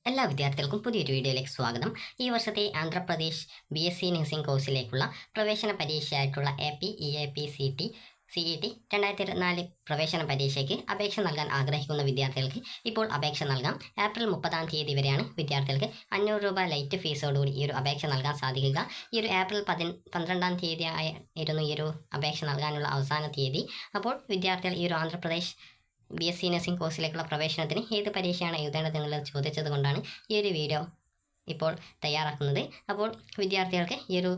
എല്ലാ വിദ്യാർത്ഥികൾക്കും പുതിയൊരു വീഡിയോയിലേക്ക് സ്വാഗതം. ഈ വർഷത്തെ ആന്ധ്രാപ്രദേശ് BSc നഴ്സിംഗ് കോഴ്സിലേക്കുള്ള പ്രവേശന പരീക്ഷയായിട്ടുള്ള AP, EAP, CET 2024 പ്രവേശന പരീക്ഷയ്ക്ക് അപേക്ഷ നൽകാൻ ആഗ്രഹിക്കുന്ന വിദ്യാർത്ഥികൾക്ക് ഇപ്പോൾ അപേക്ഷ നൽകാം. ഏപ്രിൽ 30-ാം തീയതി വരെയാണ് വിദ്യാർത്ഥികൾക്ക് 500 രൂപ ലൈറ്റ് ഫീസോടുകൂടി ഈ ഒരു അപേക്ഷ നൽകാൻ സാധിക്കുക. ഈ ഒരു ഏപ്രിൽ 12-ാം തീയതി ആയിരുന്നു ഈ ഒരു അപേക്ഷ നൽകാനുള്ള അവസാന തീയതി. അപ്പോൾ വിദ്യാർത്ഥികൾ ഈ ഒരു ആന്ധ്രാപ്രദേശ് BSc നഴ്സിംഗ് കോഴ്സിലേക്കുള്ള പ്രവേശനത്തിന് ഏത് പരീക്ഷയാണ് എഴുതേണ്ടത് എന്നുള്ളത് ചോദിച്ചത് കൊണ്ടാണ് ഈ ഒരു വീഡിയോ ഇപ്പോൾ തയ്യാറാക്കുന്നത്. അപ്പോൾ വിദ്യാർത്ഥികൾക്ക് ഈ ഒരു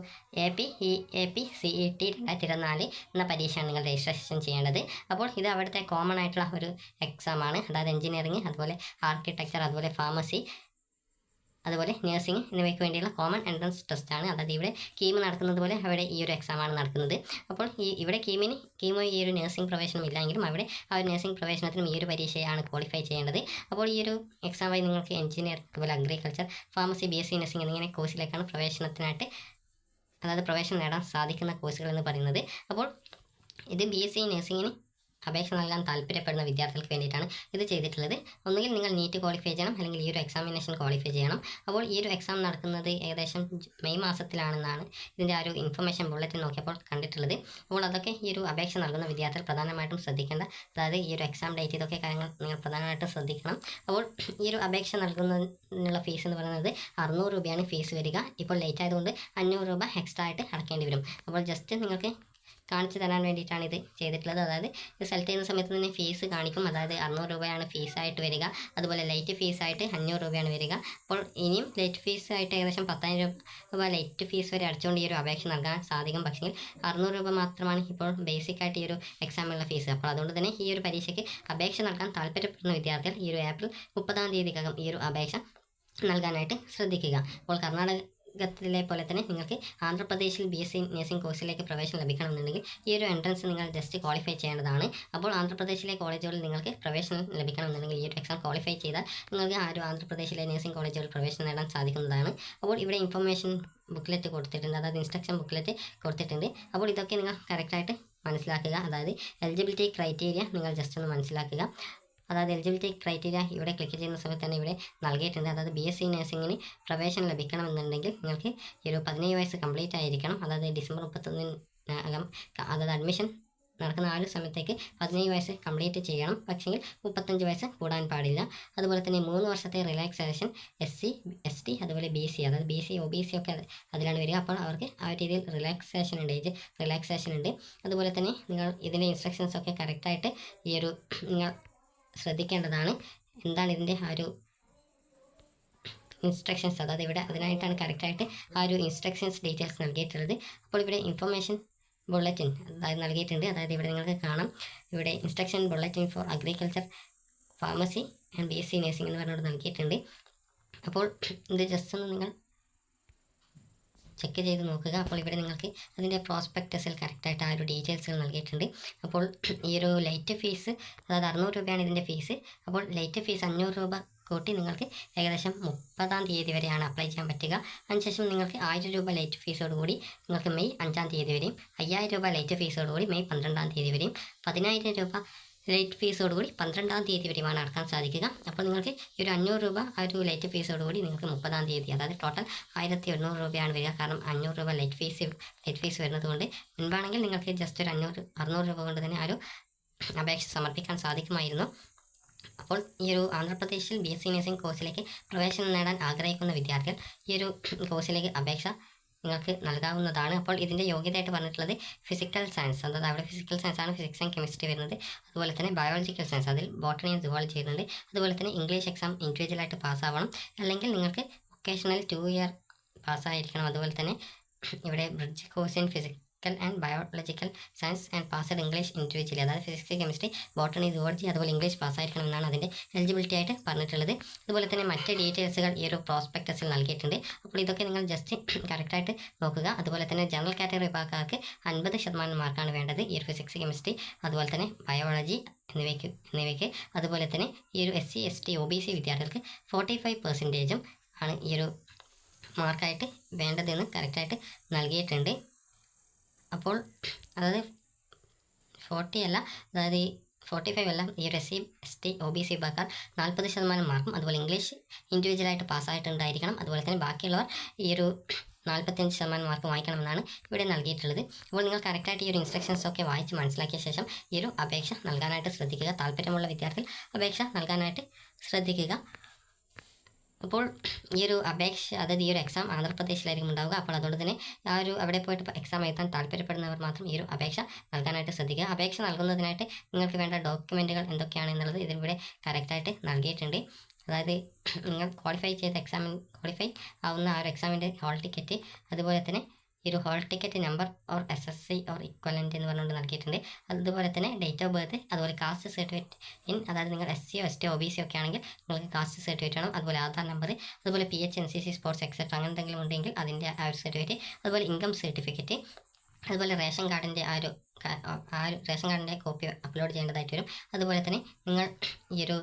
AP, EAP, CET 2024 എന്ന പരീക്ഷയാണ് നിങ്ങൾ രജിസ്ട്രേഷൻ ചെയ്യേണ്ടത്. അപ്പോൾ ഇത് അവിടുത്തെ കോമൺ ആയിട്ടുള്ള ഒരു എക്സാമാണ്. അതായത് എഞ്ചിനീയറിംഗ്, അതുപോലെ ആർക്കിടെക്ചർ, അതുപോലെ ഫാർമസി, അതുപോലെ നഴ്സിംഗ് എന്നിവയ്ക്ക് വേണ്ടിയുള്ള കോമൺ എൻട്രൻസ് ടെസ്റ്റാണ്. അതായത് ഇവിടെ കീം നടക്കുന്നത് പോലെ അവിടെ ഈ ഒരു എക്സാമാണ് നടക്കുന്നത്. അപ്പോൾ ഇവിടെ കീമോ ഈ ഒരു നഴ്സിംഗ് പ്രവേശനം ഇല്ലെങ്കിലും അവിടെ ആ ഒരു നഴ്സിംഗ് പ്രവേശനത്തിനും ഈ ഒരു പരീക്ഷയാണ് ക്വാളിഫൈ ചെയ്യേണ്ടത്. അപ്പോൾ ഈ ഒരു എക്സാം വഴി നിങ്ങൾക്ക് എഞ്ചിനീയറിംഗ്, അതുപോലെ അഗ്രികൾച്ചർ, ഫാർമസി, BSc നഴ്സിംഗ് എന്നിങ്ങനെ കോഴ്സിലേക്കാണ് പ്രവേശനത്തിനായിട്ട്, അതായത് പ്രവേശനം നേടാൻ സാധിക്കുന്ന കോഴ്സുകൾ എന്ന് പറയുന്നത്. അപ്പോൾ ഇത് BSc നഴ്സിംഗിന് അപേക്ഷ നൽകാൻ താല്പര്യപ്പെടുന്ന വിദ്യാർത്ഥികൾക്ക് വേണ്ടിയിട്ടാണ് ഇത് ചെയ്തിട്ടുള്ളത്. ഒന്നുകിൽ നിങ്ങൾ നീറ്റ് ക്വാളിഫൈ ചെയ്യണം, അല്ലെങ്കിൽ ഈ ഒരു എക്സാമിനേഷൻ ക്വാളിഫൈ ചെയ്യണം. അപ്പോൾ ഈ ഒരു എക്സാം നടക്കുന്നത് ഏകദേശം മെയ് മാസത്തിലാണെന്നാണ് ഇതിൻ്റെ ആ ഒരു ഇൻഫർമേഷൻ ബുള്ളറ്റിൻ നോക്കിയപ്പോൾ കണ്ടിട്ടുള്ളത്. അപ്പോൾ അതൊക്കെ ഈ ഒരു അപേക്ഷ നൽകുന്ന വിദ്യാർത്ഥികൾ പ്രധാനമായിട്ടും ശ്രദ്ധിക്കേണ്ട, അതായത് ഈ ഒരു എക്സാം ഡേറ്റ്, ഇതൊക്കെ കാര്യങ്ങൾ നിങ്ങൾ പ്രധാനമായിട്ടും ശ്രദ്ധിക്കണം. അപ്പോൾ ഈ ഒരു അപേക്ഷ നൽകുന്നതിനുള്ള ഫീസ് എന്ന് പറയുന്നത് 600 രൂപയാണ് ഫീസ് വരിക. ഇപ്പോൾ ലേറ്റ് ആയതുകൊണ്ട് 500 രൂപ എക്സ്ട്രാ ആയിട്ട് അടക്കേണ്ടി വരും. അപ്പോൾ ജസ്റ്റ് നിങ്ങൾക്ക് കാണിച്ചു തരാൻ വേണ്ടിയിട്ടാണ് ഇത് ചെയ്തിട്ടുള്ളത്. അതായത് സെലക്ട് ചെയ്യുന്ന സമയത്ത് തന്നെ ഫീസ് കാണിക്കും. അതായത് 600 രൂപയാണ് ഫീസായിട്ട് വരിക. അതുപോലെ ലൈറ്റ് ഫീസായിട്ട് 500 രൂപയാണ് വരിക. അപ്പോൾ ഇനിയും ലൈറ്റ് ഫീസായിട്ട് ഏകദേശം 10,000 രൂപ ലൈറ്റ് ഫീസ് വരെ അടച്ചുകൊണ്ട് ഈ ഒരു അപേക്ഷ നൽകാൻ സാധിക്കും. പക്ഷേ 600 രൂപ മാത്രമാണ് ഇപ്പോൾ ബേസിക്കായിട്ട് ഈ ഒരു എക്സാമിനുള്ള ഫീസ്. അപ്പോൾ അതുകൊണ്ട് തന്നെ ഈ ഒരു പരീക്ഷയ്ക്ക് അപേക്ഷ നൽകാൻ താല്പര്യപ്പെടുന്ന വിദ്യാർത്ഥികൾ ഈ ഒരു ഏപ്രിൽ 30-ാം തീയതിക്കകം ഈ ഒരു അപേക്ഷ നൽകാനായിട്ട് ശ്രദ്ധിക്കുക. അപ്പോൾ കർണാടകത്തിലെ പോലെ തന്നെ നിങ്ങൾക്ക് ആന്ധ്രാപ്രദേശിൽ BSc നഴ്സിംഗ് കോഴ്സിലേക്ക് പ്രവേശനം ലഭിക്കണമെന്നുണ്ടെങ്കിൽ ഈ ഒരു എൻട്രൻസ് നിങ്ങൾ ജസ്റ്റ് ക്വാളിഫൈ ചെയ്യേണ്ടതാണ്. അപ്പോൾ ആന്ധ്രാപ്രദേശിലെ കോളേജുകളിൽ നിങ്ങൾക്ക് പ്രവേശനം ലഭിക്കണമെന്നുണ്ടെങ്കിൽ ഈ ഒരു എക്സാം ക്വാളിഫൈ ചെയ്താൽ നിങ്ങൾക്ക് ആ ഒരു ആന്ധ്രാപ്രദേശിലെ നഴ്സിംഗ് കോളേജുകളിൽ പ്രവേശനം നേടാൻ സാധിക്കുന്നതാണ്. അപ്പോൾ ഇവിടെ ഇൻഫർമേഷൻ ബുക്ക്ലെറ്റ് കൊടുത്തിട്ടുണ്ട്, അതായത് ഇൻസ്ട്രക്ഷൻ ബുക്ക്ലെറ്റ് കൊടുത്തിട്ടുണ്ട്. അപ്പോൾ ഇതൊക്കെ നിങ്ങൾ കറക്റ്റായിട്ട് മനസ്സിലാക്കുക. അതായത് എലിജിബിലിറ്റി ക്രൈറ്റീരിയ നിങ്ങൾ ജസ്റ്റ് ഒന്ന് മനസ്സിലാക്കുക. അതായത് എലിജിബിലിറ്റി ക്രൈറ്റീരിയ ഇവിടെ ക്ലിക്ക് ചെയ്യുന്ന സമയത്ത് തന്നെ ഇവിടെ നൽകിയിട്ടുണ്ട്. അതായത് BSc നഴ്സിംഗിന് പ്രവേശനം ലഭിക്കണമെന്നുണ്ടെങ്കിൽ നിങ്ങൾക്ക് ഈ ഒരു 17 വയസ്സ് കംപ്ലീറ്റ് ആയിരിക്കണം. അതായത് ഡിസംബർ 31-നകം, അതായത് അഡ്മിഷൻ നടക്കുന്ന ആ ഒരു സമയത്തേക്ക് 17 വയസ്സ് കംപ്ലീറ്റ് ചെയ്യണം. പക്ഷേ 35 വയസ്സ് കൂടാൻ പാടില്ല. അതുപോലെ തന്നെ 3 വർഷത്തെ റിലാക്സേഷൻ SC, ST, അതുപോലെ BC, അതായത് BC, OBC ഒക്കെ അതിലാണ് വരിക. അപ്പോൾ അവർക്ക് ആ ഒരു രീതിയിൽ റിലാക്സേഷൻ ഉണ്ട്, ഏജ് റിലാക്സേഷൻ ഉണ്ട്. അതുപോലെ തന്നെ നിങ്ങൾ ഇതിൻ്റെ ഇൻസ്ട്രക്ഷൻസ് ഒക്കെ കറക്റ്റായിട്ട് ഈ ഒരു നിങ്ങൾ ശ്രദ്ധിക്കേണ്ടതാണ്. എന്താണ് ഇതിൻ്റെ ആ ഒരു ഇൻസ്ട്രക്ഷൻസ്, അതായത് ഇവിടെ അതിനായിട്ടാണ് കറക്റ്റായിട്ട് ആ ഒരു ഇൻസ്ട്രക്ഷൻസ് ഡീറ്റെയിൽസ് നൽകിയിട്ടുള്ളത്. അപ്പോൾ ഇവിടെ ഇൻഫർമേഷൻ ബുള്ളറ്റിൻ അതായത് നൽകിയിട്ടുണ്ട്. അതായത് ഇവിടെ നിങ്ങൾക്ക് കാണാം, ഇവിടെ instruction bulletin four agriculture, pharmacy and BSc nursing എന്ന് പറഞ്ഞുകൊണ്ട് നൽകിയിട്ടുണ്ട്. അപ്പോൾ ഇത് ജസ്റ്റ് ഒന്ന് നിങ്ങൾ ചെക്ക് ചെയ്ത് നോക്കുക. അപ്പോൾ ഇവിടെ നിങ്ങൾക്ക് അതിൻ്റെ പ്രോസ്പെക്ടസിൽ കറക്റ്റായിട്ട് ആ ഒരു ഡീറ്റെയിൽസുകൾ നൽകിയിട്ടുണ്ട്. അപ്പോൾ ഈ ഒരു ലൈറ്റ് ഫീസ്, അതായത് 600 രൂപയാണ് ഇതിൻ്റെ ഫീസ്. അപ്പോൾ ലൈറ്റ് ഫീസ് 500 രൂപ കൂട്ടി നിങ്ങൾക്ക് ഏകദേശം 30-ാം തീയതി വരെയാണ് അപ്ലൈ ചെയ്യാൻ പറ്റുക. അതിനുശേഷം നിങ്ങൾക്ക് 1000 രൂപ ലൈറ്റ് ഫീസോടുകൂടി നിങ്ങൾക്ക് മെയ് 5-ാം തീയതി വരെയും, 5000 രൂപ ലൈറ്റ് ഫീസോടുകൂടി മെയ് 12-ാം തീയതി വരെയും, 10,000 രൂപ ലൈറ്റ് ഫീസോടുകൂടി 12-ാം തീയതി വരെയുമാണ് അടക്കാൻ സാധിക്കുക. അപ്പോൾ നിങ്ങൾക്ക് ഈ ഒരു 500 രൂപ ആ ഒരു ലൈറ്റ് ഫീസോടുകൂടി നിങ്ങൾക്ക് 30-ാം തീയതി, അതായത് ടോട്ടൽ 1800 രൂപയാണ് വരിക. കാരണം 500 രൂപ ലൈറ്റ് ഫീസ് വരുന്നത് കൊണ്ട് മുൻപാണെങ്കിൽ നിങ്ങൾക്ക് ജസ്റ്റ് ഒരു 600 രൂപ കൊണ്ട് തന്നെ ആ ഒരു അപേക്ഷ സമർപ്പിക്കാൻ സാധിക്കുമായിരുന്നു. അപ്പോൾ ഈ ഒരു ആന്ധ്രാപ്രദേശിൽ BSc നഴ്സിംഗ് കോഴ്സിലേക്ക് പ്രവേശനം നേടാൻ ആഗ്രഹിക്കുന്ന വിദ്യാർത്ഥികൾ ഈ ഒരു കോഴ്സിലേക്ക് അപേക്ഷ നിങ്ങൾക്ക് നൽകാവുന്നതാണ്. അപ്പോൾ ഇതിൻ്റെ യോഗ്യതയായിട്ട് പറഞ്ഞിട്ടുള്ളത് ഫിസിക്കൽ സയൻസ്, അതായത് അവിടെ ഫിസിക്കൽ സയൻസ് ആണ്, ഫിസിക്സ് ആൻഡ് കെമിസ്ട്രി വരുന്നത്. അതുപോലെ തന്നെ ബയോളജിക്കൽ സയൻസ്, അതിൽ ബോട്ടണി ആൻഡ് സുവോളജി ചെയ്യുന്നുണ്ട്. അതുപോലെ തന്നെ ഇംഗ്ലീഷ് എക്സാം ഇൻഡിവിജ്വലായിട്ട് പാസ്സാവണം, അല്ലെങ്കിൽ നിങ്ങൾക്ക് വൊക്കേഷണൽ 2 ഇയർ പാസ്സായിരിക്കണം. അതുപോലെ തന്നെ ഇവിടെ bridge course in physical and biological science and passed English individually, അതായത് ഫിസിക്സ്, കെമിസ്ട്രി, ബോട്ടണി, സുവോളജി, അതുപോലെ ഇംഗ്ലീഷ് പാസ്സായിരിക്കണം എന്നാണ് അതിൻ്റെ എലിജിബിലിറ്റി ആയിട്ട് പറഞ്ഞിട്ടുള്ളത്. അതുപോലെ തന്നെ മറ്റ് ഡീറ്റെയിൽസുകൾ ഈ ഒരു പ്രോസ്പെക്ടസിൽ നൽകിയിട്ടുണ്ട്. അപ്പോൾ ഇതൊക്കെ നിങ്ങൾ ജസ്റ്റ് കറക്റ്റായിട്ട് നോക്കുക. അതുപോലെ തന്നെ ജനറൽ കാറ്റഗറി വിഭാഗക്കാർക്ക് 50% മാർക്കാണ് വേണ്ടത് ഈ ഒരു ഫിസിക്സ്, കെമിസ്ട്രി, അതുപോലെ തന്നെ ബയോളജി എന്നിവയ്ക്ക്. അതുപോലെ തന്നെ ഈ ഒരു SC, ST, OBC വിദ്യാർത്ഥികൾക്ക് 45% ആണ് ഈ ഒരു മാർക്കായിട്ട് വേണ്ടതെന്ന് കറക്റ്റായിട്ട് നൽകിയിട്ടുണ്ട്. അപ്പോൾ അതായത് 40 അല്ല, അതായത് 45 അല്ല, ഈ ഒരു SC ST OBC വിഭാഗക്കാർ 40% മാർക്കും അതുപോലെ ഇംഗ്ലീഷ് ഇൻഡിവിജ്വലായിട്ട് പാസ്സായിട്ടുണ്ടായിരിക്കണം. അതുപോലെ തന്നെ ബാക്കിയുള്ളവർ ഈ ഒരു 45% മാർക്ക് വാങ്ങിക്കണമെന്നാണ് ഇവിടെ നൽകിയിട്ടുള്ളത്. അപ്പോൾ നിങ്ങൾ കറക്റ്റായിട്ട് ഈ ഒരു ഇൻസ്ട്രക്ഷൻസ് ഒക്കെ വായിച്ച് മനസ്സിലാക്കിയ ശേഷം ഈ ഒരു അപേക്ഷ നൽകാനായിട്ട് ശ്രദ്ധിക്കുക. താല്പര്യമുള്ള വിദ്യാർത്ഥികൾ അപേക്ഷ നൽകാനായിട്ട് ശ്രദ്ധിക്കുക. അപ്പോൾ ഈ ഒരു അപേക്ഷ, അതായത് ഈ ഒരു എക്സാം ആന്ധ്രാപ്രദേശിലായിരിക്കും ഉണ്ടാവുക. അപ്പോൾ അതുകൊണ്ട് തന്നെ ആ ഒരു അവിടെ പോയിട്ട് എക്സാം എഴുതാൻ താല്പര്യപ്പെടുന്നവർ മാത്രം ഈ ഒരു അപേക്ഷ നൽകാനായിട്ട് ശ്രദ്ധിക്കുക. അപേക്ഷ നൽകുന്നതിനായിട്ട് നിങ്ങൾക്ക് വേണ്ട ഡോക്യുമെൻറ്റുകൾ എന്തൊക്കെയാണ് എന്നുള്ളത് ഇതിവിടെ കറക്റ്റായിട്ട് നൽകിയിട്ടുണ്ട്. അതായത് നിങ്ങൾ ക്വാളിഫൈ ക്വാളിഫൈ ആവുന്ന ആ ഒരു എക്സാമിൻ്റെ ഹാൾ ടിക്കറ്റ്, അതുപോലെ തന്നെ ഈ ഒരു hall ticket number or SSC or equivalent എന്ന് പറഞ്ഞുകൊണ്ട് നൽകിയിട്ടുണ്ട്. അതുപോലെ തന്നെ ഡേറ്റ് ഓഫ് ബർത്ത്, അതുപോലെ കാസ്റ്റ് സർട്ടിഫിക്കറ്റ് അതായത് നിങ്ങൾ SC ST OBC ഒക്കെ ആണെങ്കിൽ നിങ്ങൾക്ക് കാസ്റ്റ് സർട്ടിഫിക്കറ്റ് വേണം. അതുപോലെ ആധാർ നമ്പർ, അതുപോലെ PH NCC സ്പോർട്സ് എക്സെട്ര അങ്ങനെ എന്തെങ്കിലും ഉണ്ടെങ്കിൽ അതിൻ്റെ ആ ഒരു സർട്ടിഫിക്കറ്റ്, അതുപോലെ ഇൻകം സർട്ടിഫിക്കറ്റ്, അതുപോലെ റേഷൻ കാർഡിൻ്റെ ആ ഒരു റേഷൻ കാർഡിൻ്റെ കോപ്പി അപ്ലോഡ് ചെയ്യേണ്ടതായിട്ട് വരും. അതുപോലെ തന്നെ നിങ്ങൾ ഈ ഒരു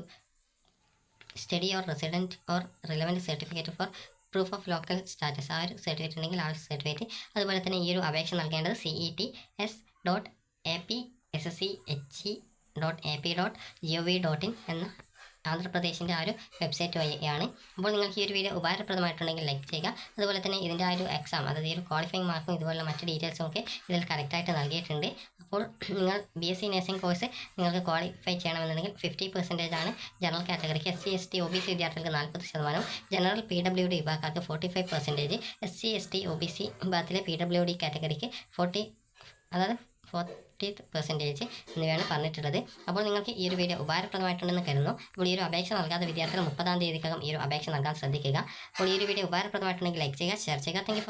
study or resident or relevant certificate for proof of local status ആ ഒരു സർട്ടിഫിക്കറ്റ് ഉണ്ടെങ്കിൽ ആ ഒരു സർട്ടിഫിക്കറ്റ്. അതുപോലെ തന്നെ ഈ ഒരു അപേക്ഷ നൽകേണ്ടത് CETS.APSSCHE.AP.gov.in എന്ന ആന്ധ്രാപ്രദേശിൻ്റെ ആ ഒരു വെബ്സൈറ്റ് വഴിയാണ്. അപ്പോൾ നിങ്ങൾക്ക് ഈ ഒരു വീഡിയോ ഉപകാരപ്രദമായിട്ടുണ്ടെങ്കിൽ ലൈക്ക് ചെയ്യുക. അതുപോലെ തന്നെ ഇതിൻ്റെ ആ ഒരു എക്സാം, അതായത് ഈ ഒരു ക്വാളിഫയിങ് മാർക്കും ഇതുപോലുള്ള മറ്റ് ഡീറ്റെയിൽസും ഒക്കെ ഇതിൽ കറക്റ്റായിട്ട് നൽകിയിട്ടുണ്ട്. അപ്പോൾ നിങ്ങൾ BSc നഴ്സിംഗ് കോഴ്സ് നിങ്ങൾക്ക് ക്വാളിഫൈ ചെയ്യണമെന്നുണ്ടെങ്കിൽ 50% ആണ് ജനറൽ കാറ്റഗറിക്ക്, SC ST OBC വിദ്യാർത്ഥികൾക്ക് 40%, ജനറൽ PWD വിഭാഗക്കാർക്ക് 45%, SC ST OBC വിഭാഗത്തിലെ PWD കാറ്റഗറിക്ക് 40% എന്നിവയാണ് പറഞ്ഞിട്ടുള്ളത്. അപ്പോൾ നിങ്ങൾക്ക് ഈ ഒരു വീഡിയോ ഉപകാരപ്രദമായിട്ടുണ്ടെന്ന് കരുതുന്നു. അപ്പോൾ ഈ ഒരു അപേക്ഷ നൽകാത്ത വിദ്യാർത്ഥികൾ 30-ാം തീയതിക്കകം ഈ ഒരു അപേക്ഷ നൽകാൻ ശ്രദ്ധിക്കുക. അപ്പോൾ ഈ ഒരു വീഡിയോ ഉപകാരപ്രദമായിട്ടുണ്ടെങ്കിൽ ലൈക്ക് ചെയ്യുക, ഷെയർ ചെയ്യുക. Thank you.